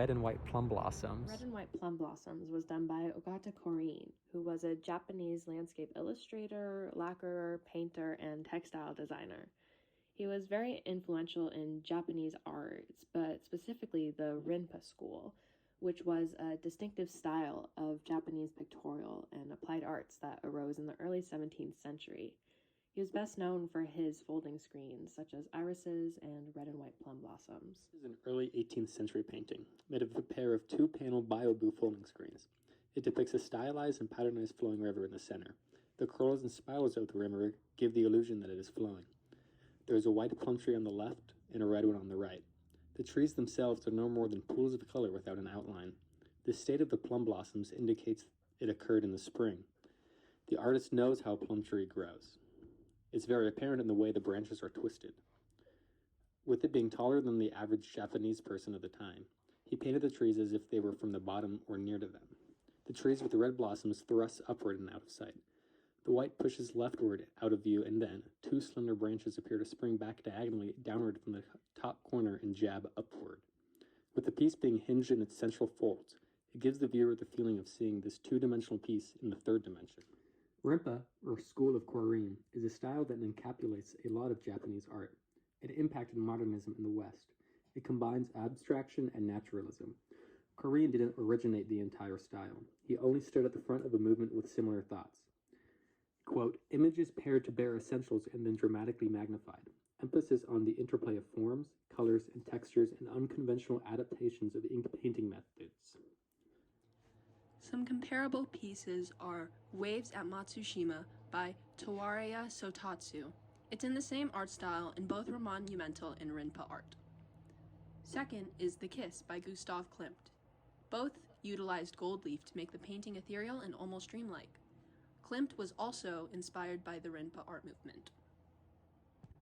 Red and White Plum Blossoms? Red and White Plum Blossoms was done by Ogata Korin, who was a Japanese landscape illustrator, lacquerer, painter, and textile designer. He was very influential in Japanese arts, but specifically the Rinpa school, which was a distinctive style of Japanese pictorial and applied arts that arose in the early 17th century. He was best known for his folding screens, such as irises and red and white plum blossoms. This is an early 18th century painting, made of a pair of two-panel Bioboo folding screens. It depicts a stylized and patternized flowing river in the center. The curls and spirals of the river give the illusion that it is flowing. There is a white plum tree on the left and a red one on the right. The trees themselves are no more than pools of color without an outline. The state of the plum blossoms indicates it occurred in the spring. The artist knows how a plum tree grows. It's very apparent in the way the branches are twisted. With it being taller than the average Japanese person of the time, he painted the trees as if they were from the bottom or near to them. The trees with the red blossoms thrust upward and out of sight. The white pushes leftward out of view, and then two slender branches appear to spring back diagonally downward from the top corner and jab upward. With the piece being hinged in its central folds, it gives the viewer the feeling of seeing this two-dimensional piece in the third dimension. Rinpa, or School of Korin, is a style that encapsulates a lot of Japanese art. It impacted modernism in the West. It combines abstraction and naturalism. Korin didn't originate the entire style. He only stood at the front of a movement with similar thoughts. Quote, images paired to bare essentials and then dramatically magnified. Emphasis on the interplay of forms, colors, and textures and unconventional adaptations of ink painting methods. Some comparable pieces are Waves at Matsushima by Tawareya Sotatsu. It's in the same art style and both were monumental in Rinpa art. Second is The Kiss by Gustav Klimt. Both utilized gold leaf to make the painting ethereal and almost dreamlike. Klimt was also inspired by the Rinpa art movement.